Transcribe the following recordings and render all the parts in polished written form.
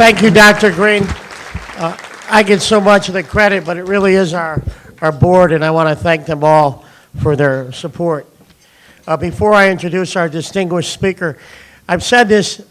Thank you, Dr. Green. I get so much of the credit, but it really is our board, and I want to thank them all for their support. Before I introduce our distinguished speaker, I've said this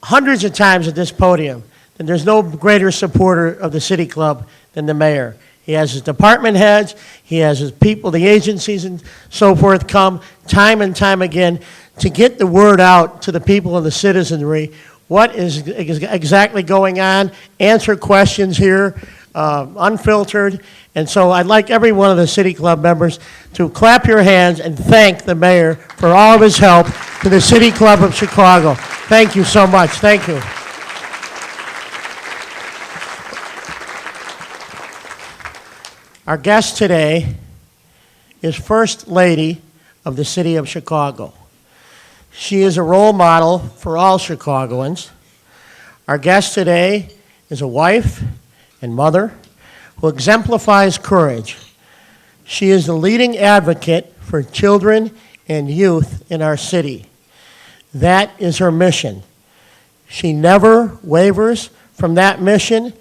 hundreds of times at this podium, that there's no greater supporter of the City Club than the mayor. He has his department heads, he has his people, the agencies and so forth come time and time again to get the word out to the people and the citizenry. What is exactly going on? Answer questions here, unfiltered. And so I'd like every one of the City Club members to clap your hands and thank the mayor for all of his help to the City Club of Chicago. Thank you so much. Thank you. Our guest today is First Lady of the City of Chicago. She is a role model for all Chicagoans. Our guest today is a wife and mother who exemplifies courage. She is the leading advocate for children and youth in our city. That is her mission. She never wavers from that mission,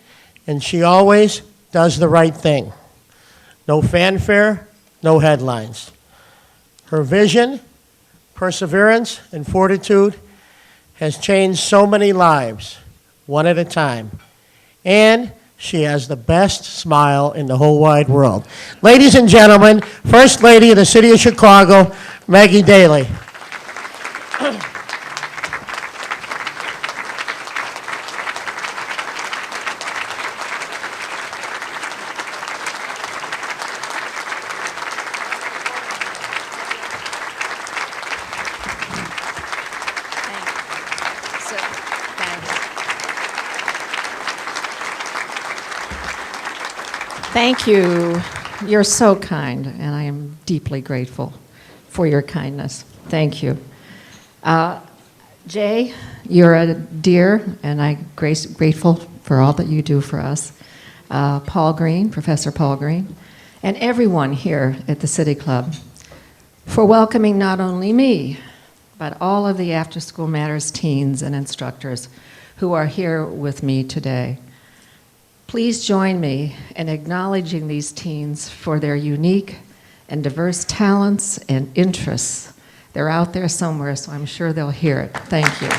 and she always does the right thing. No fanfare, no headlines. Her vision, perseverance, and fortitude has changed so many lives, one at a time. And she has the best smile in the whole wide world. Ladies and gentlemen, First Lady of the City of Chicago, Maggie Daley. Thank you. You're so kind, and I am deeply grateful for your kindness. Thank you. Jay, you're a dear, and I'm grateful for all that you do for us. Paul Green, Professor Paul Green, and everyone here at the City Club for welcoming not only me, but all of the After School Matters teens and instructors who are here with me today. Please join me in acknowledging these teens for their unique and diverse talents and interests. They're out there somewhere, so I'm sure they'll hear it. Thank you.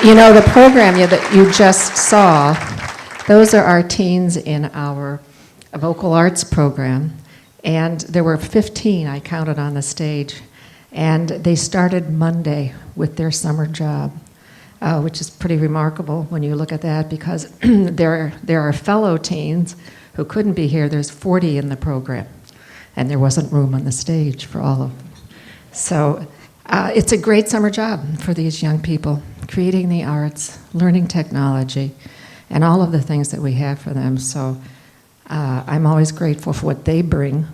You know, the program that you just saw, those are our teens in our vocal arts program. And there were 15 I counted on the stage. And they started Monday with their summer job. Which is pretty remarkable when you look at that, because there are fellow teens who couldn't be here. There's 40 in the program, and there wasn't room on the stage for all of them. So it's a great summer job for these young people, creating the arts, learning technology, and all of the things that we have for them. So I'm always grateful for what they bring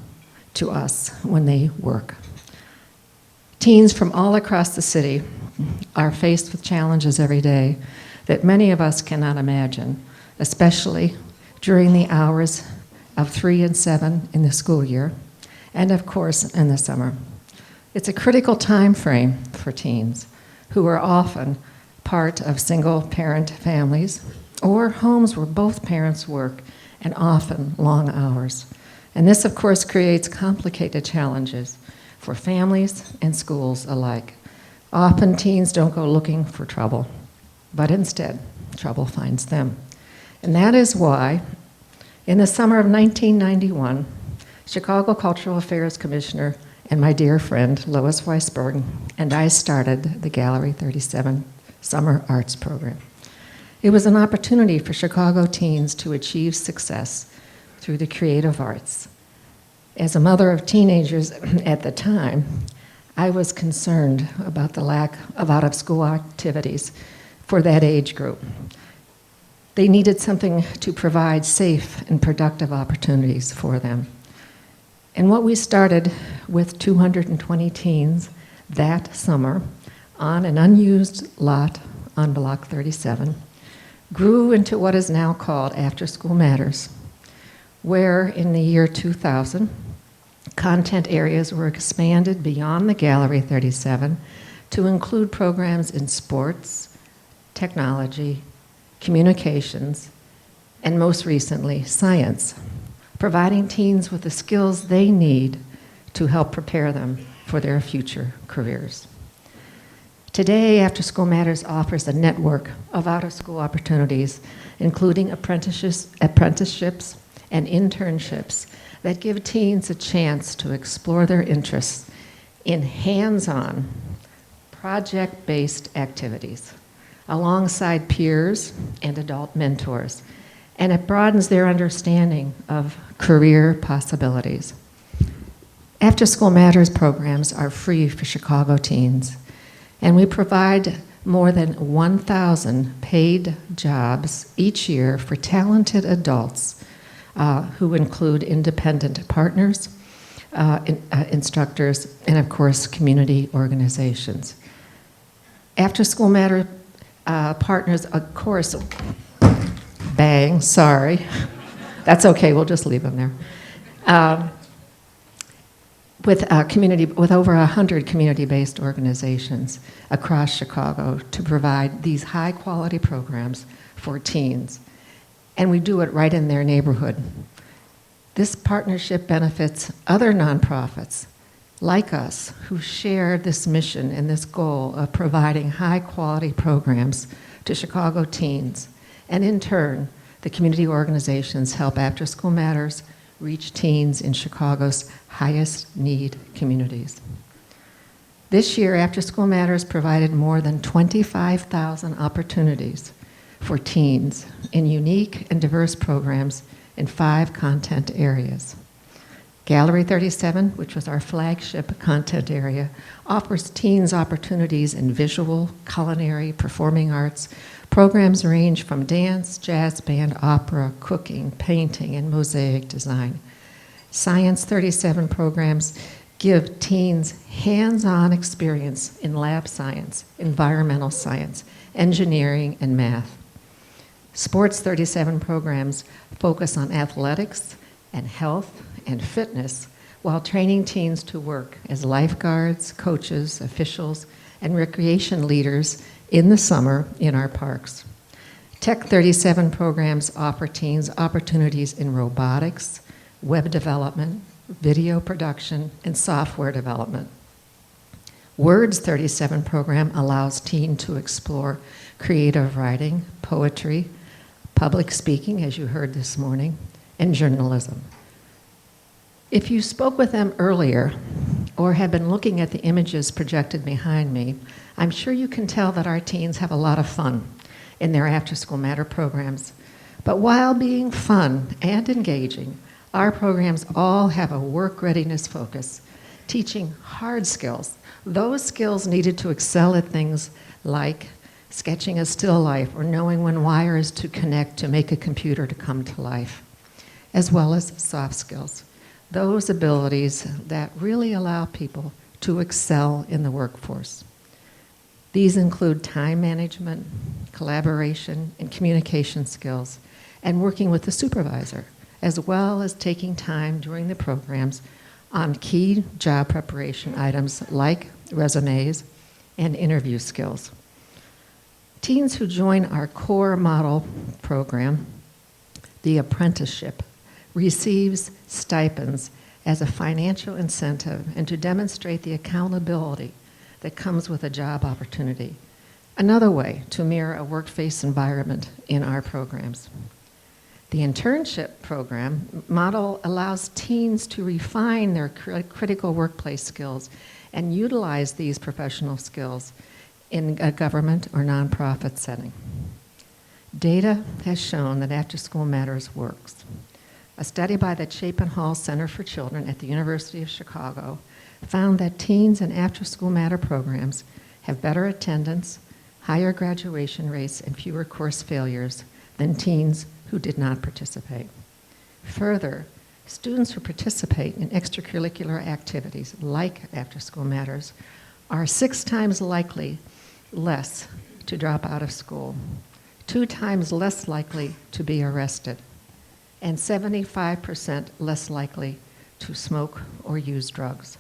to us when they work. Teens from all across the city are faced with challenges every day that many of us cannot imagine, especially during the hours of 3 and 7 in the school year, and of course in the summer. It's a critical time frame for teens who are often part of single-parent families or homes where both parents work, and often long hours. And this, of course, creates complicated challenges for families and schools alike. Often teens don't go looking for trouble, but instead, trouble finds them. And that is why, in the summer of 1991, Chicago Cultural Affairs Commissioner and my dear friend, Lois Weisberg, and I started the Gallery 37 Summer Arts Program. It was an opportunity for Chicago teens to achieve success through the creative arts. As a mother of teenagers at the time, I was concerned about the lack of out-of-school activities for that age group. They needed something to provide safe and productive opportunities for them. And what we started with 220 teens that summer on an unused lot on Block 37 grew into what is now called After School Matters, where in the year 2000, content areas were expanded beyond the Gallery 37 to include programs in sports, technology, communications, and most recently, science, providing teens with the skills they need to help prepare them for their future careers. Today, After School Matters offers a network of out-of-school opportunities, including apprenticeships and internships that give teens a chance to explore their interests in hands-on, project-based activities alongside peers and adult mentors, and it broadens their understanding of career possibilities. After School Matters programs are free for Chicago teens, and we provide more than 1,000 paid jobs each year for talented adults who include independent partners, instructors, and of course, community organizations. After School Matters partners, of course, bang, sorry. That's okay, we'll just leave them there. With over 100 community-based organizations across Chicago to provide these high-quality programs for teens. And we do it right in their neighborhood. This partnership benefits other nonprofits like us who share this mission and this goal of providing high-quality programs to Chicago teens. And in turn, the community organizations help After School Matters reach teens in Chicago's highest need communities. This year, After School Matters provided more than 25,000 opportunities for teens in unique and diverse programs in 5 content areas. Gallery 37, which was our flagship content area, offers teens opportunities in visual, culinary, performing arts. Programs range from dance, jazz band, opera, cooking, painting, and mosaic design. Science 37 programs give teens hands-on experience in lab science, environmental science, engineering, and math. Sports 37 programs focus on athletics and health and fitness while training teens to work as lifeguards, coaches, officials, and recreation leaders in the summer in our parks. Tech 37 programs offer teens opportunities in robotics, web development, video production, and software development. Words 37 program allows teens to explore creative writing, poetry, public speaking, as you heard this morning, and journalism. If you spoke with them earlier or have been looking at the images projected behind me, I'm sure you can tell that our teens have a lot of fun in their After School Matter programs. But while being fun and engaging, our programs all have a work readiness focus, teaching hard skills, those skills needed to excel at things like sketching a still life or knowing when wires to connect to make a computer to come to life, as well as soft skills, those abilities that really allow people to excel in the workforce. These include time management, collaboration, and communication skills, and working with the supervisor, as well as taking time during the programs on key job preparation items like resumes and interview skills. Teens who join our core model program, the apprenticeship, receives stipends as a financial incentive and to demonstrate the accountability that comes with a job opportunity. Another way to mirror a workplace environment in our programs. The internship program model allows teens to refine their critical workplace skills and utilize these professional skills in a government or nonprofit setting. Data has shown that After School Matters works. A study by the Chapin Hall Center for Children at the University of Chicago found that teens in After School Matter programs have better attendance, higher graduation rates, and fewer course failures than teens who did not participate. Further, students who participate in extracurricular activities like After School Matters are 6 times likely less to drop out of school, 2 times less likely to be arrested, and 75% less likely to smoke or use drugs.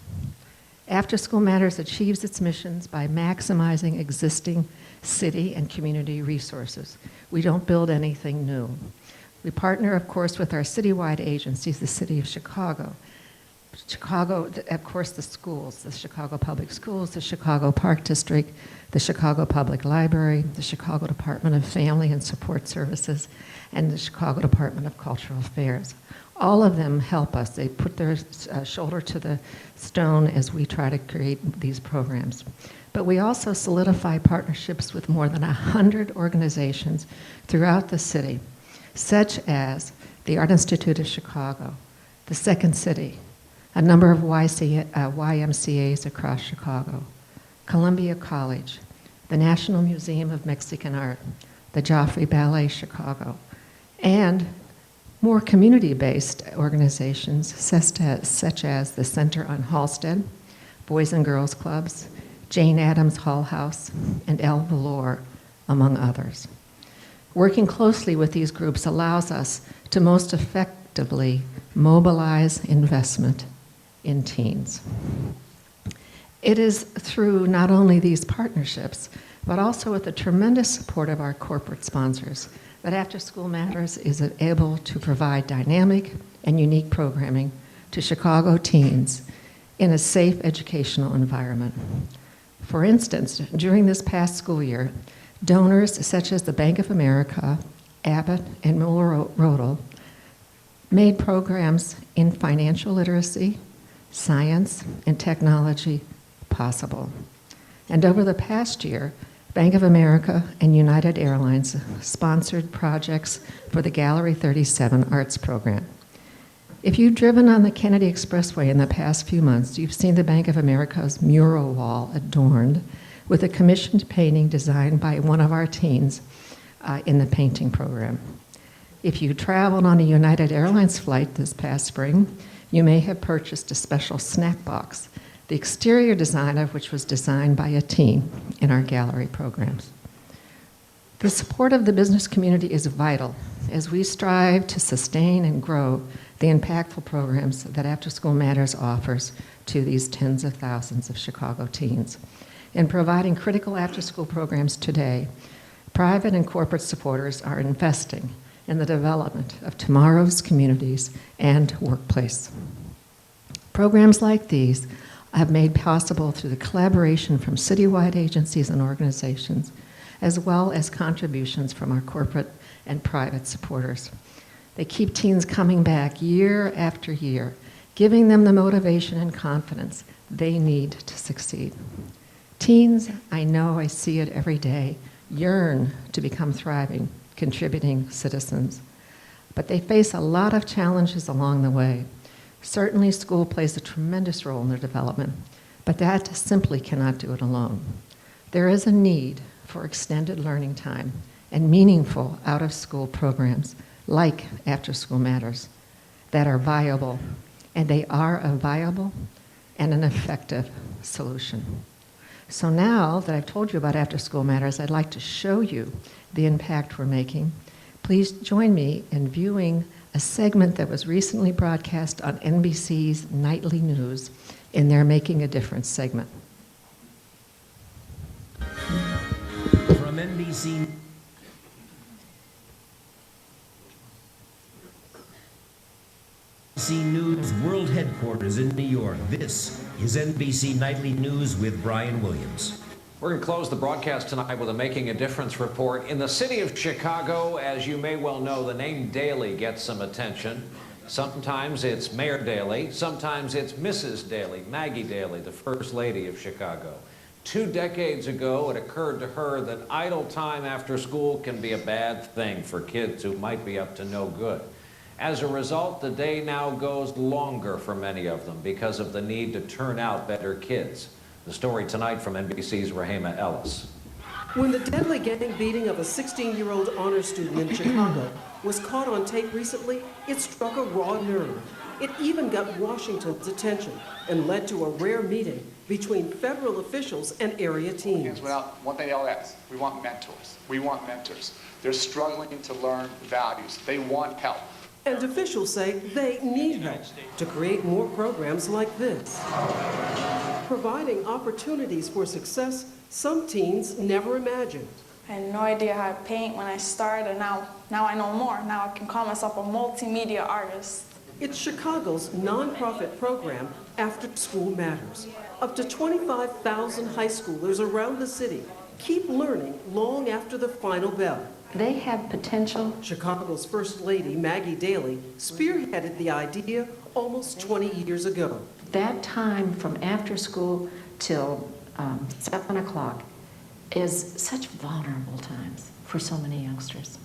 After School Matters achieves its missions by maximizing existing city and community resources. We don't build anything new. We partner, of course, with our citywide agencies, the City of Chicago, of course, the schools, the Chicago Public Schools, the Chicago Park District, the Chicago Public Library, the Chicago Department of Family and Support Services, and the Chicago Department of Cultural Affairs. All of them help us. They put their shoulder to the stone as we try to create these programs. But we also solidify partnerships with more than 100 organizations throughout the city, such as the Art Institute of Chicago, the Second City, a number of YMCAs across Chicago, Columbia College, the National Museum of Mexican Art, the Joffrey Ballet Chicago, and more community-based organizations such as the Center on Halsted, Boys and Girls Clubs, Jane Addams Hull House, and El Valor, among others. Working closely with these groups allows us to most effectively mobilize investment in teens. It is through not only these partnerships, but also with the tremendous support of our corporate sponsors that After School Matters is able to provide dynamic and unique programming to Chicago teens in a safe educational environment. For instance, during this past school year, donors such as the Bank of America, Abbott, and Miller-Rodel made programs in financial literacy, science, and technology possible. And over the past year, Bank of America and United Airlines sponsored projects for the Gallery 37 Arts Program. If you've driven on the Kennedy Expressway in the past few months, you've seen the Bank of America's mural wall adorned with a commissioned painting designed by one of our teens in the painting program. If you traveled on a United Airlines flight this past spring, you may have purchased a special snack box, the exterior design of which was designed by a teen in our gallery programs. The support of the business community is vital as we strive to sustain and grow the impactful programs that After School Matters offers to these tens of thousands of Chicago teens. In providing critical after-school programs today, private and corporate supporters are investing in the development of tomorrow's communities and workplace. Programs like these have made possible through the collaboration from citywide agencies and organizations, as well as contributions from our corporate and private supporters. They keep teens coming back year after year, giving them the motivation and confidence they need to succeed. Teens, I know, I see it every day, yearn to become thriving, contributing citizens. But they face a lot of challenges along the way. Certainly, school plays a tremendous role in their development, but that simply cannot do it alone. There is a need for extended learning time and meaningful out-of-school programs like After School Matters that are viable, and they are a viable and an effective solution. So now that I've told you about After School Matters, I'd like to show you the impact we're making. Please join me in viewing a segment that was recently broadcast on NBC's Nightly News in their Making a Difference segment. From NBC News World Headquarters in New York, this is NBC Nightly News with Brian Williams. We're going to close the broadcast tonight with a Making a Difference report. In the city of Chicago, as you may well know, the name Daley gets some attention. Sometimes it's Mayor Daley, sometimes it's Mrs. Daley, Maggie Daley, the First Lady of Chicago. 2 decades ago, it occurred to her that idle time after school can be a bad thing for kids who might be up to no good. As a result, the day now goes longer for many of them because of the need to turn out better kids. The story tonight from NBC's Rahema Ellis. When the deadly gang beating of a 16-year-old honor student in Chicago was caught on tape recently, it struck a raw nerve. It even got Washington's attention and led to a rare meeting between federal officials and area teens. Well, one thing they'll ask, we want mentors. We want mentors. They're struggling to learn values. They want help. And officials say they need help to create more programs like this. providing opportunities for success some teens never imagined. I had no idea how to paint when I started, and now I know more. Now I can call myself a multimedia artist. It's Chicago's nonprofit program, After School Matters. Up to 25,000 high schoolers around the city keep learning long after the final bell. They have potential. Chicago's First Lady, Maggie Daley, spearheaded the idea almost 20 years ago. That time from after school till 7 o'clock is such vulnerable times for so many youngsters.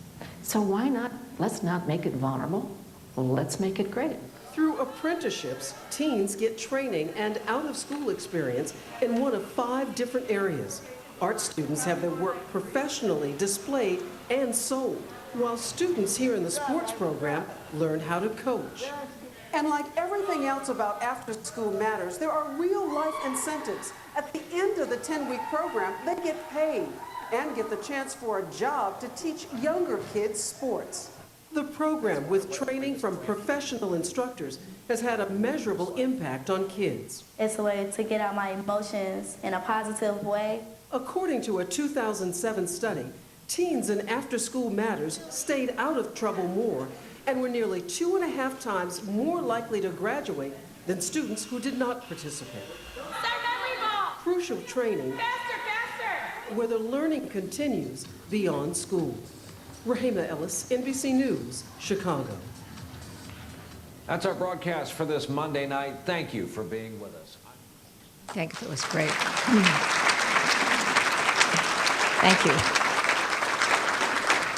So why not, let's not make it vulnerable, let's make it great. Through apprenticeships, teens get training and out-of-school experience in one of 5 different areas. Art students have their work professionally displayed and sold, while students here in the sports program learn how to coach. And like everything else about After School Matters, there are real-life incentives. At the end of the 10-week program, they get paid and get the chance for a job to teach younger kids sports. The program, with training from professional instructors, has had a measurable impact on kids. It's a way to get out my emotions in a positive way. According to a 2007 study, teens in After School Matters stayed out of trouble more and were nearly 2.5 times more likely to graduate than students who did not participate. Crucial training where the learning continues beyond school. Rahima Ellis, NBC News, Chicago. That's our broadcast for this Monday night. Thank you for being with us. Thanks, it was great. Thank you.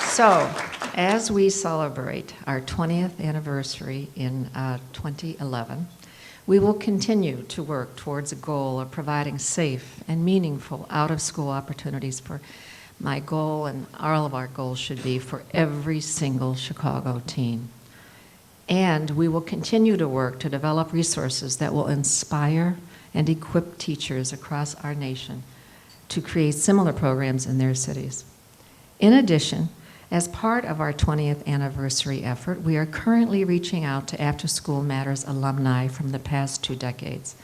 So, as we celebrate our 20th anniversary in 2011, we will continue to work towards a goal of providing safe and meaningful out-of-school opportunities for my goal, and all of our goals should be for every single Chicago teen. And we will continue to work to develop resources that will inspire and equip teachers across our nation to create similar programs in their cities. In addition, as part of our 20th anniversary effort, we are currently reaching out to After School Matters alumni from the past 2 decades.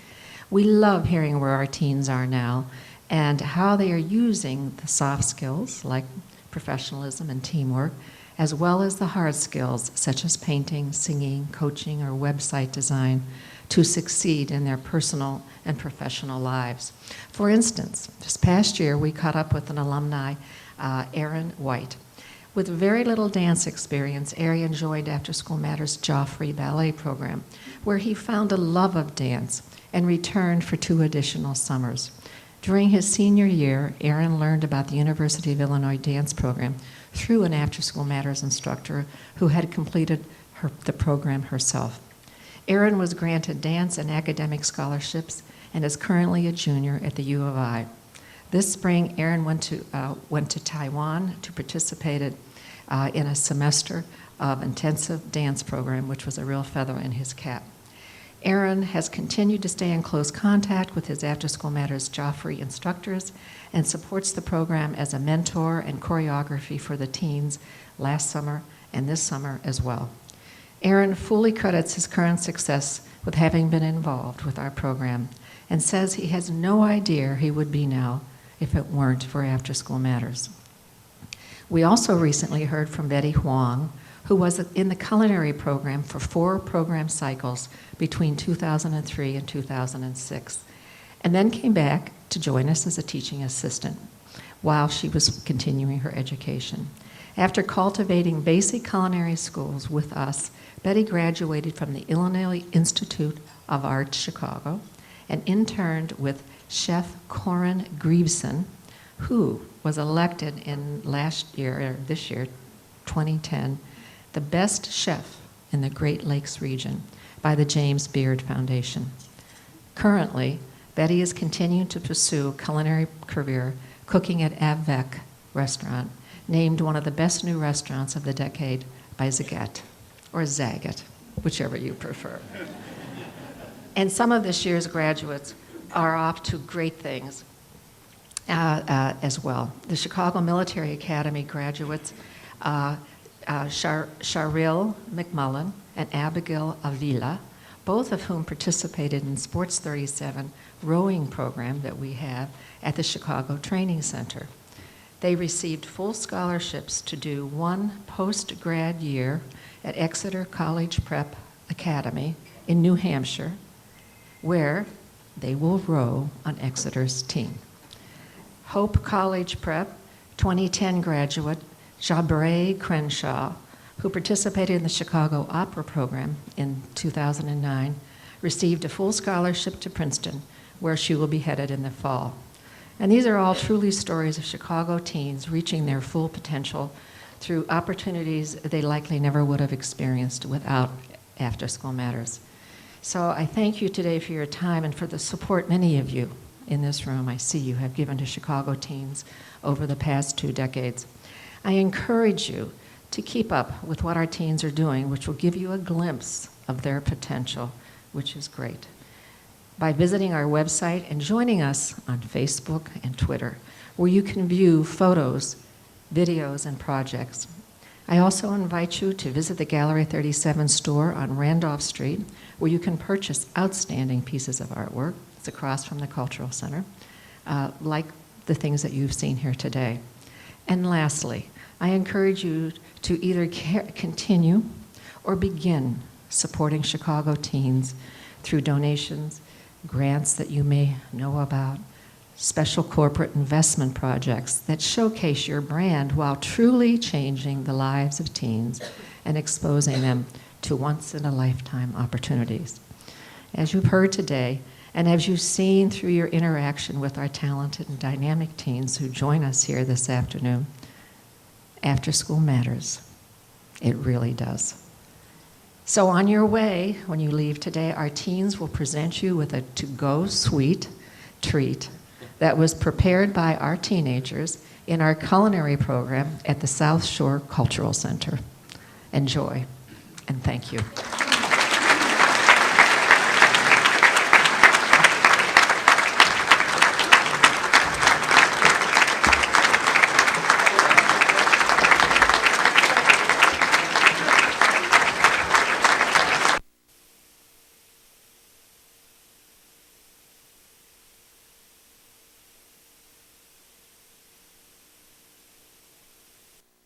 We love hearing where our teens are now and how they are using the soft skills like professionalism and teamwork, as well as the hard skills such as painting, singing, coaching, or website design to succeed in their personal and professional lives. For instance, this past year we caught up with an alumni, Aaron White. With very little dance experience, Aaron joined After School Matters' Joffrey Ballet program, where he found a love of dance and returned for 2 additional summers. During his senior year, Aaron learned about the University of Illinois dance program through an After School Matters instructor who had completed the program herself. Aaron was granted dance and academic scholarships and is currently a junior at the U of I. This spring, Aaron went to Taiwan to participate in a semester of intensive dance program, which was a real feather in his cap. Aaron has continued to stay in close contact with his After School Matters Joffrey instructors and supports the program as a mentor and choreography for the teens last summer and this summer as well. Aaron fully credits his current success with having been involved with our program and says he has no idea he would be now if it weren't for After School Matters. We also recently heard from Betty Huang, who was in the culinary program for 4 program cycles between 2003 and 2006, and then came back to join us as a teaching assistant while she was continuing her education. After cultivating basic culinary skills with us, Betty graduated from the Illinois Institute of Art, Chicago, and interned with Chef Corin Greaveson, who was elected in this year, 2010, the best chef in the Great Lakes region by the James Beard Foundation. Currently, Betty is continuing to pursue a culinary career cooking at Avec restaurant, named one of the best new restaurants of the decade by Zagat, or Zagat, whichever you prefer. And some of this year's graduates are off to great things as well. The Chicago Military Academy graduates, Sharil McMullen and Abigail Avila, both of whom participated in Sports 37 rowing program that we have at the Chicago Training Center. They received full scholarships to do one post-grad year at Exeter College Prep Academy in New Hampshire, where they will row on Exeter's team. Hope College Prep 2010 graduate Jabray Crenshaw, who participated in the Chicago Opera program in 2009, received a full scholarship to Princeton, where she will be headed in the fall. And these are all truly stories of Chicago teens reaching their full potential through opportunities they likely never would have experienced without After School Matters. So I thank you today for your time and for the support many of you in this room I see you have given to Chicago teens over the past 2 decades. I encourage you to keep up with what our teens are doing, which will give you a glimpse of their potential, which is great, by visiting our website and joining us on Facebook and Twitter, where you can view photos, videos, and projects. I also invite you to visit the Gallery 37 store on Randolph Street, where you can purchase outstanding pieces of artwork. It's across from the Cultural Center, like the things that you've seen here today. And lastly, I encourage you to either continue or begin supporting Chicago teens through donations, grants that you may know about, special corporate investment projects that showcase your brand while truly changing the lives of teens and exposing them to once-in-a-lifetime opportunities. As you've heard today, and as you've seen through your interaction with our talented and dynamic teens who join us here this afternoon, After School Matters. It really does. So on your way, when you leave today, our teens will present you with a to-go sweet treat that was prepared by our teenagers in our culinary program at the South Shore Cultural Center. Enjoy, and thank you.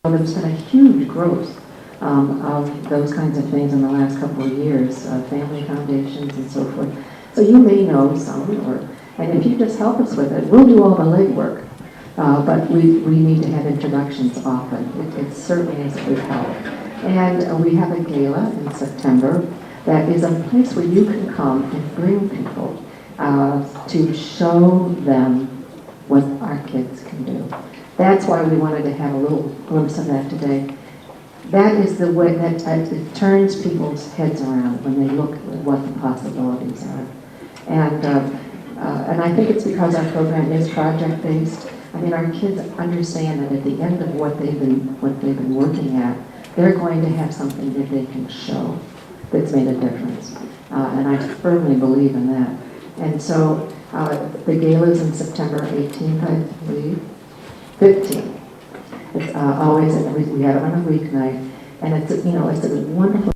Well, there's been a huge growth of those kinds of things in the last couple of years, family foundations and so forth. So you may know some, and if you just help us with it, we'll do all the legwork. But we need to have introductions often. It certainly is a big help. And we have a gala in September that is a place where you can come and bring people to show them what our kids can do. That's why we wanted to have a little glimpse of that today. That is the way that it turns people's heads around when they look at what the possibilities are. And I think it's because our program is project-based. I mean, our kids understand that at the end of what they've been working at, they're going to have something that they can show that's made a difference. And I firmly believe in that. And so the gala is in September 18th, I believe. 15th. It's always, we have it on a weeknight, and it's a wonderful